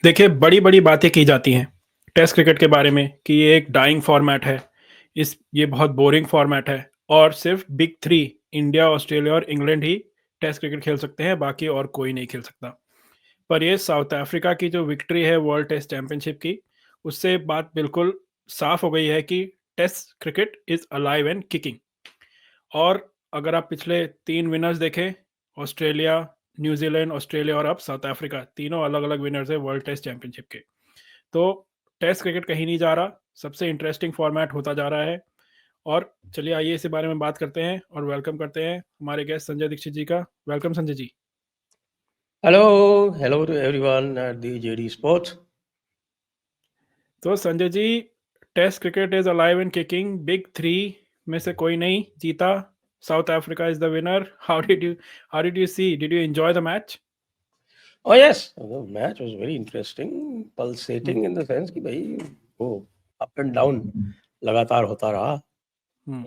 देखिए, बड़ी-बड़ी बातें की जाती हैं टेस्ट क्रिकेट के बारे में कि ये एक डाइंग फॉर्मेट है। ये बहुत बोरिंग फॉर्मेट है और सिर्फ़ बिग 3 इंडिया, ऑस्ट्रेलिया और इंग्लैंड ही टेस्ट क्रिकेट खेल सकते हैं, बाकी और कोई नहीं खेल सकता। पर ये साउथ अफ्रीका की जो विक्ट्री है वर्ल्ड टेस्ट चैंपियनशिप की, उससे बात बिल्कुल साफ़ हो गई है कि test cricket is alive and kicking. और अगर आप पिछले 3 विनर्स देखें, ऑस्ट्रेलिया, न्यूज़ीलैंड, ऑस्ट्रेलिया और अब साउथ अफ्रीका, तीनों अलग-अलग विनर्स हैं वर्ल्ड टेस्ट चैंपियनशिप के। तो टेस्ट क्रिकेट कहीं नहीं जा रहा, सबसे इंटरेस्टिंग फॉर्मेट होता जा रहा है। और चलिए आइए इसी बारे में बात करते हैं और वेलकम करते हैं हमारे गेस्ट संजय दीक्षित जी का। Welcome Sanjay ji. Hello to everyone at the JD Sports. तो Sanjay ji, test cricket is alive and kicking, big 3 में से कोई नहीं जीता, South Africa is the winner. How did you see? Did you enjoy the match? Oh yes, the match was very interesting, hmm, pulsating in the sense कि भाई वो up and down लगातार होता रहा। हुँ,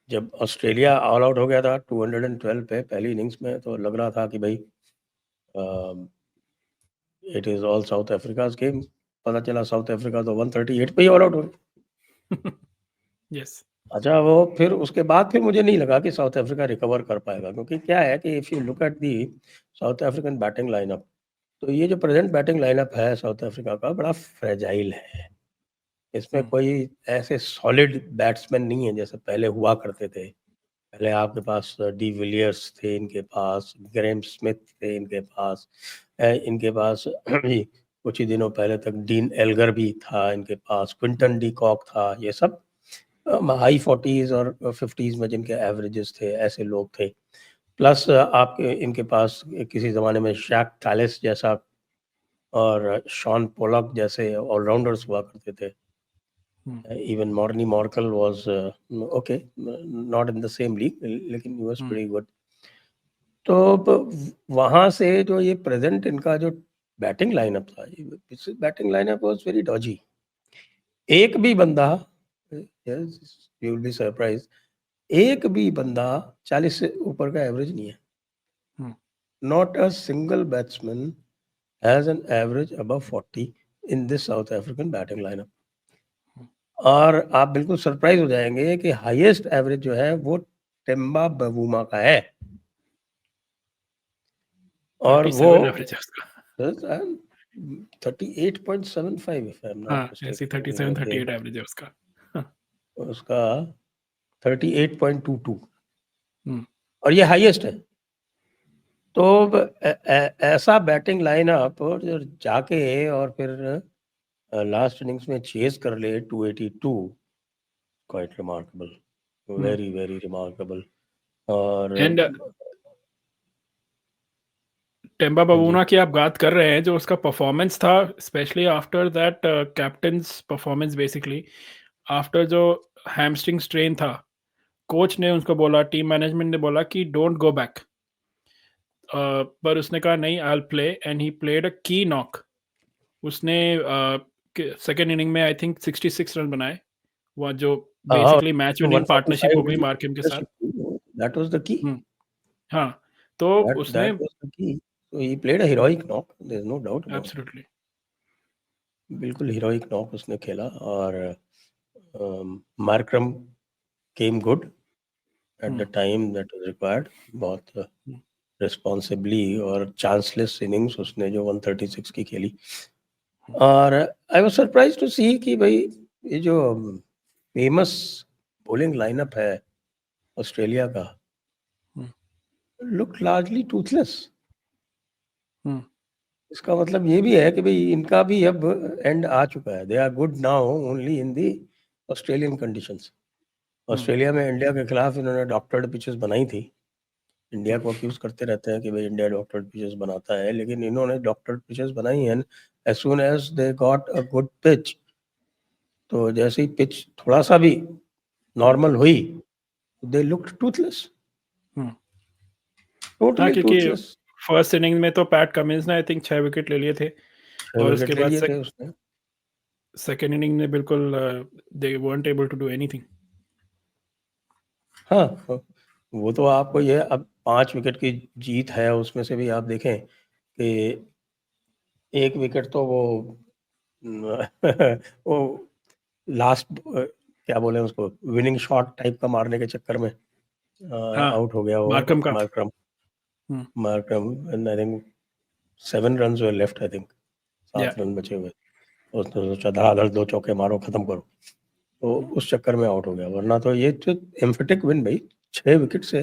जब ऑस्ट्रेलिया ऑल आउट हो गया था 212 पे पहली इनिंग्स में, तो लग रहा था कि भाई it is all south Africa's game. पता चला साउथ अफ्रीका तो 138 पे ही ऑल आउट हो गई। यस। अच्छा, वो फिर उसके बाद फिर मुझे नहीं लगा कि साउथ अफ्रीका रिकवर कर पाएगा, क्योंकि क्या है कि if you look at the south African batting lineup, तो ये जो प्रेजेंट बैटिंग लाइनअप है साउथ अफ्रीका का, बड़ा फ्रेजाइल है। इसमें हुँ, कोई ऐसे सॉलिड बैट्समैन नहीं है जैसे पहले हुआ करते थे। पहले आपके पास डी विलियर्स थे, इनके पास ग्रेम स्मिथ थे, इनके पास इनके पास भी कुछ ही दिनों पहले तक डीन एल्गर भी था, इनके पास क्विंटन डी कॉक था। ये सब हाई 40s और 50s में जिनके एवरेजेस थे, ऐसे लोग थे। प्लस आपके इनके पास किसी ज़माने में शैक टैलिस जैसा और शॉन पोलक जैसे ऑलराउंडर्स हुआ करते थे। Hmm, even Morne Morkel was okay, not in the same league, लेकिन he was hmm, pretty good. तो वहाँ से जो ये प्रेजेंट इनका जो बैटिंग लाइनअप था, batting lineup was very dodgy. एक भी बंदा, yes you will be surprise, एक भी बंदा 40 से ऊपर का एवरेज नहीं है। Hmm, not a single batsman has an average above 40 in this South African batting lineup. Hmm. और आप बिल्कुल सरप्राइज हो जाएंगे कि हाईएस्ट एवरेज जो है वो टेम्बा बवूमा का है। और वो 37 एवरेज है उसका। 38.75 इफ आई एम नॉट हाँ, ऐसे ही मिस्टेकन, 37-38 एवरेज है उसका। हाँ, उसका 38.22, हुँ, और ये हाईएस्ट है। तो ऐसा बैटिंग लाइनअप जो जाके और फिर लास्ट इनिंग्स में चेज कर ले 282, quite remarkable, hmm. Very very remarkable. और एंड टेम्बा हाँ जी, बवूना की आप बात कर रहे हैं, जो उसका परफॉर्मेंस था, specially after that captains performance basically, after जो हैमस्ट्रिंग स्ट्रेन था, कोच ने उसको बोला, टीम मैनेजमेंट ने बोला कि डोंट गो बैक। पर उसने कहा नहीं, I will play and he played अ की नॉक। उसने सेकंड इनिंग में आई थिंक 66 रन बनाए, वो जो हाँ, बेसिकली मैच विनिंग पार्टनरशिप हो गई 145 मार्कम के साथ। दैट वाज द की, हुँ, हाँ, तो उसने that was the key. So he played a heroic knock, there is no doubt about it. Absolutely. बिल्कुल हीरोइक नॉक उसने खेला। और Markram came good at hmm, the time that was required. बहुत hmm, responsibly और चांसलेस innings उसने जो 136 की खेली। हुँ, और आई वाज सरप्राइज टू सी कि भाई ये जो फेमस बॉलिंग लाइनअप है ऑस्ट्रेलिया का, हुँ, लुक लार्जली टूथलेस। हुँ, इसका मतलब ये भी है कि भाई इनका भी अब एंड आ चुका है। They are good now only in the Australian conditions. Hmm, Australia में इंडिया के खिलाफ इन्होंने डॉक्टर्ड पिचेस बनाई थी। इंडिया हुँ, को अक्यूज करते रहते हैं कि भाई इंडिया डॉक्टर्ड पिचेस बनाता है, लेकिन इन्होंने डॉक्टर्ड पिचेस बनाई हैं। As soon as they got a good pitch, तो जैसे ही पिच थोड़ा सा भी हुँ, नॉर्मल हुई, दे लुक्ड टूथलेस, हुँ। हाँ, टोटली क्योंकि टूथलेस। फर्स्ट इनिंग में तो पैट कमिंस ने आई थिंक 6 विकेट ले लिए थे 6 और उसके विकेट ले बाद लिए थे उसने। सेकंड इनिंग में बिल्कुल दे weren't able to do anything। हाँ, वो तो आपको ये अब 5 विकेट की जीत है, उसमें से भी आप देखें कि एक विकेट तो वो वो लास्ट क्या बोले उसको, विनिंग शॉट टाइप का मारने के चक्कर में हाँ, आउट हो गया वो मार्कम का। Markram hmm, Markram, I think 7 runs were left, I think या 7 रन बचे हुए। उसने सोचा धड़ाधड़ 2 चौके मारो, खत्म करो, तो उस चक्कर में आउट हो गया। वरना तो ये तो एम्फेटिक विन भाई, 6 विकेट से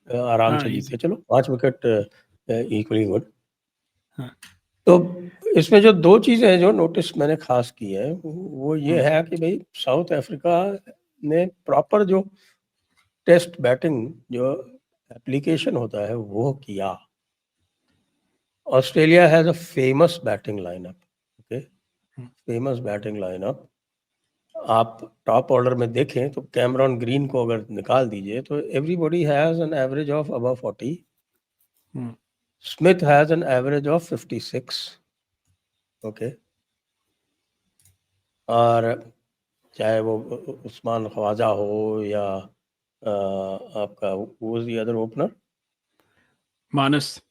आराम हाँ, से इजी। जीते। चलो 5 विकेट इक्वली गुड। हाँ। तो इसमें जो 2 चीज़ें हैं जो नोटिस मैंने खास की है, वो ये है कि भाई साउथ अफ्रीका ने प्रॉपर जो टेस्ट बैटिंग जो एप्लीकेशन होता है वो किया। Australia has a famous batting lineup, okay, famous batting lineup. आप टॉप ऑर्डर में देखें तो कैमरॉन ग्रीन को अगर निकाल दीजिए तो everybody has an average of above 40, Smith has an average of 56, okay. और चाहे वो उस्मान ख्वाजा हो या आपका वो the other opener Marnus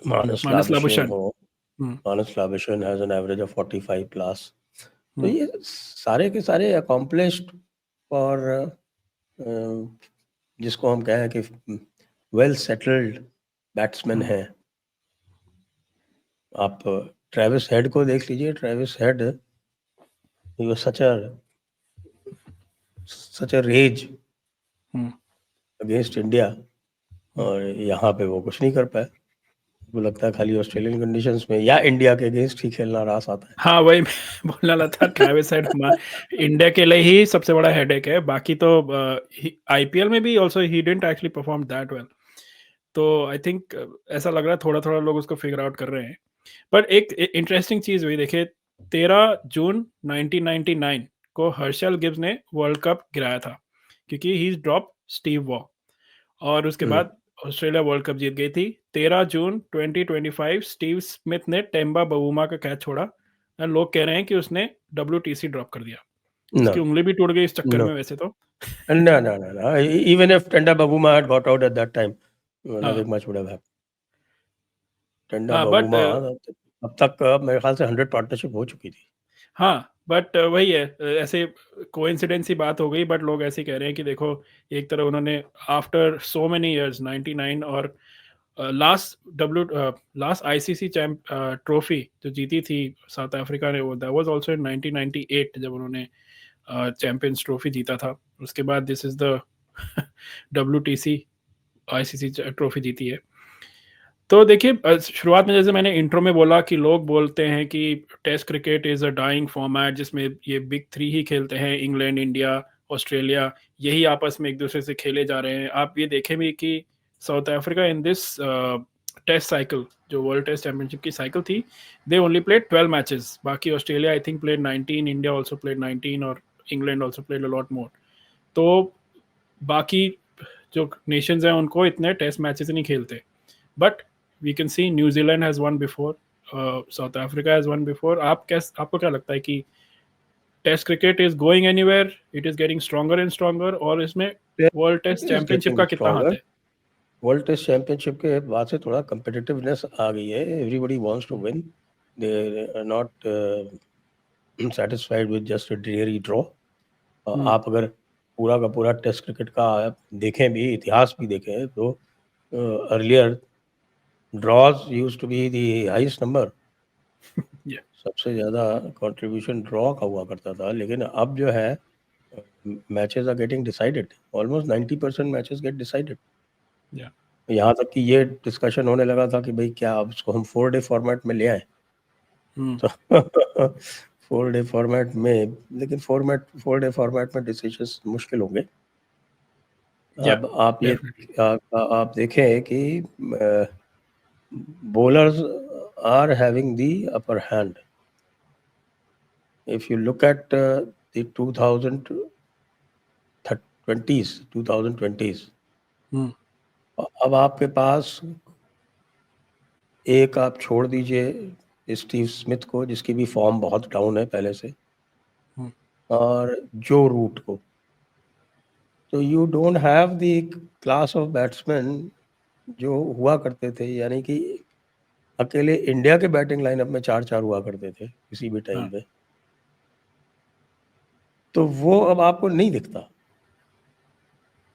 Marnus Marnus Labuschagne Labuschagne. हो, hmm, Marnus Labuschagne has an average of 45 plus. तो हम्म, ये सारे के सारे अकॉम्प्लिश्ड और जिसको हम कहें कि वेल सेटल्ड बैट्समैन हम्म, हैं। आप ट्रेविस हेड को देख लीजिए, ट्रेविस हेड ही was such a rage hmm, against India, और यहाँ पे वो कुछ नहीं कर पाए। वो लगता है खाली ऑस्ट्रेलियन कंडीशंस में या इंडिया के अगेंस्ट ही खेलना रास आता है। हाँ, वही मैं बोलने वाला था। ट्रेविस हेड इंडिया के लिए ही सबसे बड़ा हेडेक है। बाकी तो आईपीएल में भी also he didn't actually perform that well. तो आई थिंक ऐसा लग रहा है थोड़ा थोड़ा लोग उसको फिगर आउट कर रहे हैं। पर एक इंटरेस्टिंग चीज हुई, देखिए 13 जून 1999 को हर्षल गिब्स ने वर्ल्ड कप गिराया था, क्योंकि ही ड्रॉप स्टीव वॉ, और उसके हम्म, बाद ऑस्ट्रेलिया वर्ल्ड कप जीत गई थी। 13 जून 2025 स्टीव स्मिथ ने टेम्बा बवूमा का कैच छोड़ा, और लोग कह रहे हैं कि उसने WTC ड्रॉप कर दिया। no, उसकी उंगली भी टूट गई इस चक्कर no, में वैसे तो। no, no, no, no. Even if Tenda Baguma had got out at that time, हाँ, nothing much would have happened. टेंडा हाँ, बट बबूमा अब तक मेरे ख्याल से 100 पार्टनरशिप हो चुकी थी। हाँ, बट वही है, ऐसे कोइंसिडेंस ही बात हो गई, बट लोग ऐसे कह रहे हैं कि देखो, एक तरह उन्होंने आफ्टर सो मेनी इयर्स 99 और लास्ट आईसीसी चैंप ट्रॉफी जो जीती थी साउथ अफ्रीका ने, वो दैट वाज आल्सो इन 1998 जब उन्होंने चैंपियंस ट्रॉफी जीता था। उसके बाद this is the WTC ICC trophy जीती है। तो देखिए, शुरुआत में जैसे मैंने इंट्रो में बोला कि लोग बोलते हैं कि test cricket is a dying format, जिसमें ये बिग थ्री ही खेलते हैं, इंग्लैंड, इंडिया, ऑस्ट्रेलिया, यही आपस में एक दूसरे से खेले जा रहे हैं। आप ये देखें भी कि South Africa in this test cycle, जो वर्ल्ड टेस्ट चैंपियनशिप की साइकिल थी, दे ओनली प्लेड 12 मैचेस। बाकी Australia I think played 19, India also played 19, और England also played a lot more. तो बाकी जो नेशंस हैं उनको इतने टेस्ट मैचेस नहीं खेलते, but we can see New Zealand has one before, south Africa has one before. आपको क्या लगता है कि test cricket is going anywhere, it is getting stronger and stronger, और इसमें world test is championship getting का कितना हाथ स्ट्रॉन्गर। है? वर्ल्ड टेस्ट चैंपियनशिप के बाद से थोड़ा competitiveness आ गई है। Everybody wants to win, they are not satisfied with just a dreary draw। आप अगर पूरा का पूरा टेस्ट क्रिकेट का आप देखें भी, इतिहास भी देखें, तो earlier draws used to be the highest number. Yeah, सबसे ज़्यादा कंट्रीब्यूशन ड्रॉ का हुआ करता था, लेकिन अब जो है matches are getting decided, almost 90% matches get decided. yeah. यहाँ तक कि ये डिस्कशन होने लगा था कि भाई क्या अब इसको हम 4 डे फॉर्मेट में ले आए, तो 4 डे फॉर्मेट में, लेकिन 4 डे फॉर्मेट में डिसीजंस मुश्किल होंगे। Yeah, अब आप ये definitely. आप देखें कि bowlers are having the upper hand. If you look at the 2020s, Hmm. अब आपके पास एक, आप छोड़ दीजिए स्टीव स्मिथ को जिसकी भी फॉर्म बहुत डाउन है पहले से, Hmm. और जो रूट को, तो you don't have the class of batsman जो हुआ करते थे। यानी कि अकेले इंडिया के बैटिंग लाइनअप में 4-4 हुआ करते थे किसी भी टाइम हाँ। पे, तो वो अब आपको नहीं दिखता।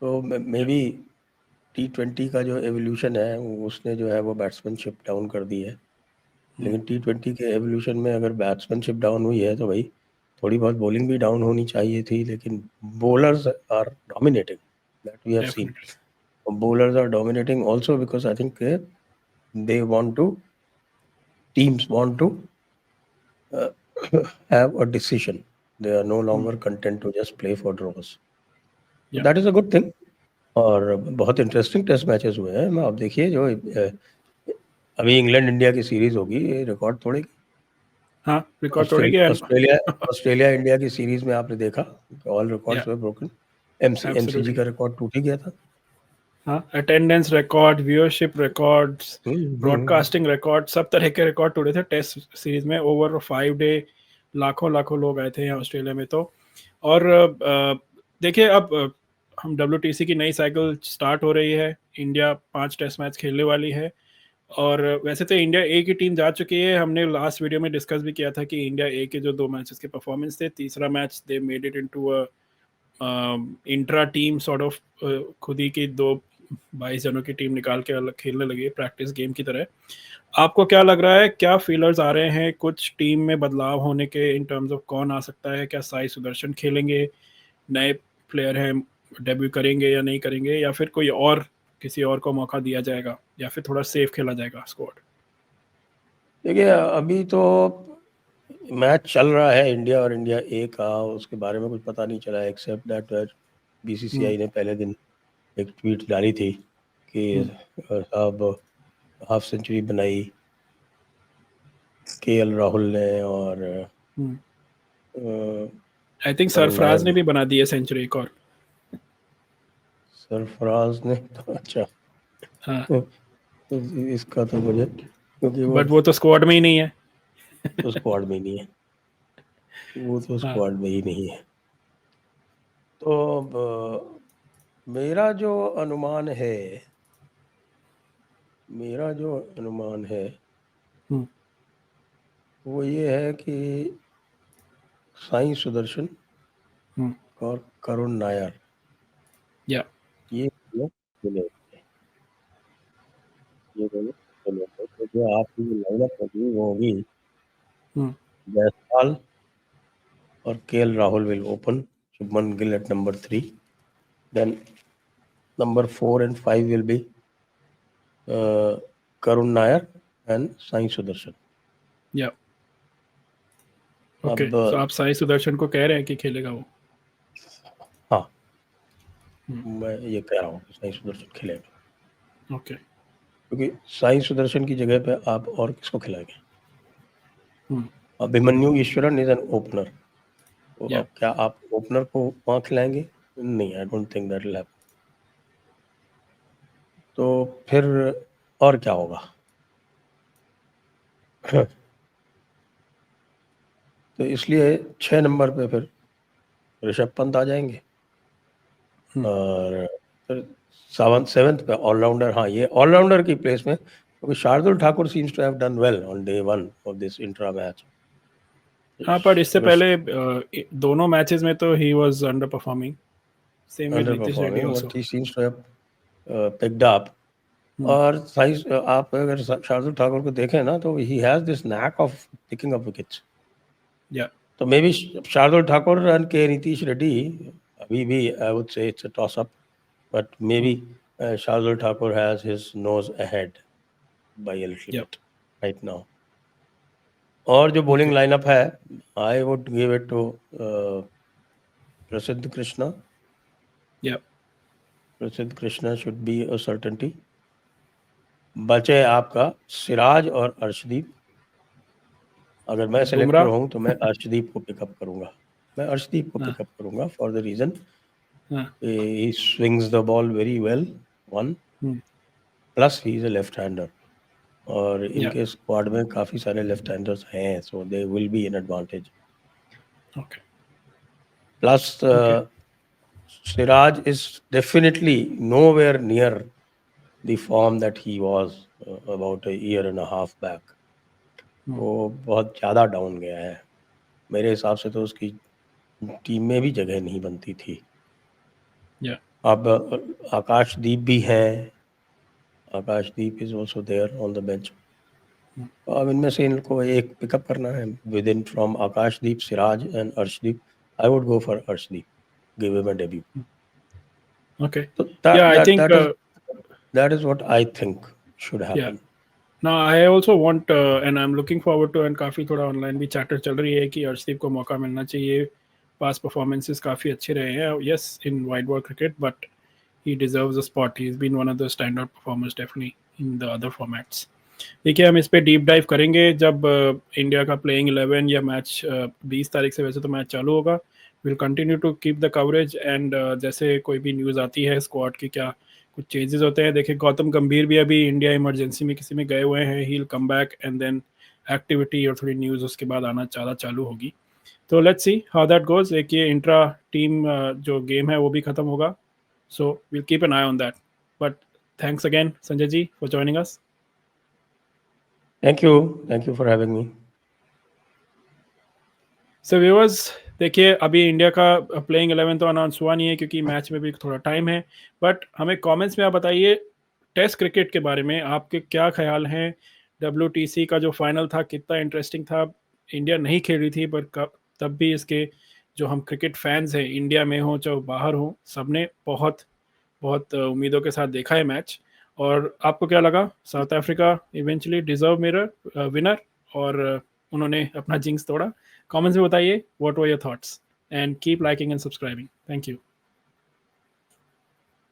तो मे बी T20 का जो एवोल्यूशन है उसने जो है वो बैट्समैनशिप डाउन कर दी है। लेकिन T20 के एवोल्यूशन में अगर बैट्समैनशिप डाउन हुई है तो भाई थोड़ी बहुत बॉलिंग भी डाउन होनी चाहिए थी, लेकिन bowlers are dominating, that we have seen. Definitely. Bowlers are dominating also because I think they want to teams want to have a decision. They are no longer content to just play for draws. So Yeah. that is a good thing. और बहुत interesting test matches हुए हैं। मैं आप देखिए जो अभी England India की सीरीज होगी, ये रिकॉर्ड तोड़ेगी। हाँ, रिकॉर्ड तोड़ेगी। ऑस्ट्रेलिया ऑस्ट्रेलिया इंडिया की सीरीज में आपने देखा all records were broken. MCG का रिकॉर्ड टूट ही गया था। हाँ, attendance record, viewership records, broadcasting record, सब तरह के रिकॉर्ड टूटे थे टेस्ट सीरीज में। ओवर 5 डे लाखों लाखों लोग आए थे यहाँ ऑस्ट्रेलिया में। तो और देखिए अब हम WTC की नई साइकिल स्टार्ट हो रही है। इंडिया 5 टेस्ट मैच खेलने वाली है। और वैसे तो इंडिया ए की टीम जा चुकी है। हमने लास्ट वीडियो में डिस्कस भी किया था कि इंडिया ए के जो 2 मैचेस के परफॉर्मेंस थे, तीसरा match they made it into a intra team sort of, खुद ही की 22 जनों की टीम निकाल के अलग खेलने लगी प्रैक्टिस गेम की तरह। आपको क्या लग रहा है, क्या फीलर्स आ रहे हैं कुछ टीम में बदलाव होने के इन टर्म्स ऑफ कौन आ सकता है? क्या साई सुदर्शन खेलेंगे, नए प्लेयर हैं, डेब्यू करेंगे या नहीं करेंगे, या फिर कोई और किसी और को मौका दिया जाएगा, या फिर थोड़ा सेफ खेला जाएगा स्क्वाड? देखिए अभी तो मैच चल रहा है इंडिया और इंडिया ए का, उसके बारे में कुछ पता नहीं चला एक्सेप्ट दैट बीसीसीआई ने पहले दिन एक ट्वीट डाली थी कि साहब हाफ सेंचुरी बनाई केएल राहुल ने, और आई थिंक सरफराज ने भी बना दी है सेंचुरी एक और। सरफराज ने तो अच्छा। हाँ, तो इसका तो मुझे, क्योंकि बट वो तो स्क्वाड में ही नहीं है। तो स्क्वाड में ही नहीं है, वो तो स्क्वाड में ही नहीं है। तो मेरा जो अनुमान है वो ये है कि साई सुदर्शन और करुण नायर, या ये दोनों तो जो आपकी जो लाइनअप होगी वो होगी जायसवाल और KL Rahul will open, Shubman Gill at number 3, then number 4 and 5 will be Karun Nair and Sai Sudarshan. या ओके, तो आप साई सुदर्शन को कह रहे हैं कि खेलेगा वो? हाँ, मैं ये कह रहा हूँ कि साई सुदर्शन खेलेगा। ओके, क्योंकि साई सुदर्शन की जगह पे आप और किसको खिलाएंगे? Abhimanyu Eswaran is an opener, तो अब क्या आप ओपनर को वहाँ खिलाएंगे? नहीं, I don't think that will happen. तो फिर और क्या होगा? तो इसलिए 6 नंबर पे फिर ऋषभ पंत आ जाएंगे, और फिर 7th पे ऑलराउंडर। हाँ, ये ऑलराउंडर की प्लेस में, क्योंकि Shardul Thakur seems to have done well on day 1 of this intra match. हाँ, पर इससे पहले दोनों मैचेस में तो he was underperforming, same with Nitish Reddy underperforming, also. but he seems to have picked up. और साइज आप अगर शार्दुल ठाकुर को देखें ना, तो he has this knack of picking up wickets. या तो maybe Shardul Thakur and K Nitish Reddy, अभी भी I would say it's a toss up, but maybe Shardul Thakur has his nose ahead by a little bit right now. और जो bowling lineup है, I would give it to Prasidh Krishna. Prasidh Krishna should be a certainty. बचे आपका सिराज और अर्शदीप। अगर मैं selector हूं तो मैं अर्शदीप को पिकअप करूंगा। For the reason he swings the ball very well, 1 plus he is a left hander, और इनके स्क्वाड में काफी सारे लेफ्ट हैंडर्स हैं, so they will be an advantage. Plus Siraj is definitely nowhere near the form that he was about a year and a half back. Hmm. वो बहुत ज़्यादा down गया है। मेरे हिसाब से तो उसकी टीम में भी जगह नहीं बनती थी। Yeah. अब आकाशदीप भी हैं, Akashdeep is also there on the bench. अब इनमें से इनको एक पिकअप करना है within from Akashdeep, Siraj and Arshdeep. I would go for Arshdeep, give him a debut. Okay. So Yeah, I think that is what I think should yeah. happen. Now I also want and I'm looking forward to, and काफी थोड़ा online भी chatter चल रही है कि अर्शदीप को मौका मिलना चाहिए। पास परफॉर्मेंसेस काफी अच्छे रहे हैं, yes, in wide ball cricket, but he deserves a spot. He's been one of the standout performers definitely in the other formats. देखिए, हम इस पे डीप डाइव करेंगे जब इंडिया का प्लेइंग 11 या मैच 20 तारीख से वैसे तो मैच चालू होगा। Will continue to keep the coverage and जैसे कोई भी न्यूज़ आती है स्क्वाड की क्या कुछ चेंजेस होते हैं। देखिए, गौतम गंभीर भी अभी इंडिया इमरजेंसी में किसी में गए हुए हैं। He will come back and then activity और थोड़ी न्यूज़ उसके बाद आना ज़्यादा चालू होगी। तो let's see how that goes. एक ये इंट्रा टीम जो गेम है वो भी खत्म होगा, so will keep an eye on that. But thanks again Sanjay ji for joining us. Thank you for having me. So viewers, देखिए अभी इंडिया का प्लेइंग 11 तो अनाउंस हुआ नहीं है क्योंकि मैच में भी थोड़ा टाइम है, बट हमें कमेंट्स में आप बताइए टेस्ट क्रिकेट के बारे में आपके क्या ख्याल हैं। WTC का जो फाइनल था कितना इंटरेस्टिंग था। इंडिया नहीं खेल रही थी पर तब भी इसके जो हम क्रिकेट फैंस हैं इंडिया में हो चाहे बाहर हो, सबने बहुत बहुत उम्मीदों के साथ देखा है मैच। और आपको क्या लगा? साउथ अफ्रीका इवेंचुअली डिजर्व मेरा विनर और उन्होंने अपना जिंक्स तोड़ा। कमेंट्स में बताइए what were your thoughts and keep liking and subscribing. Thank you.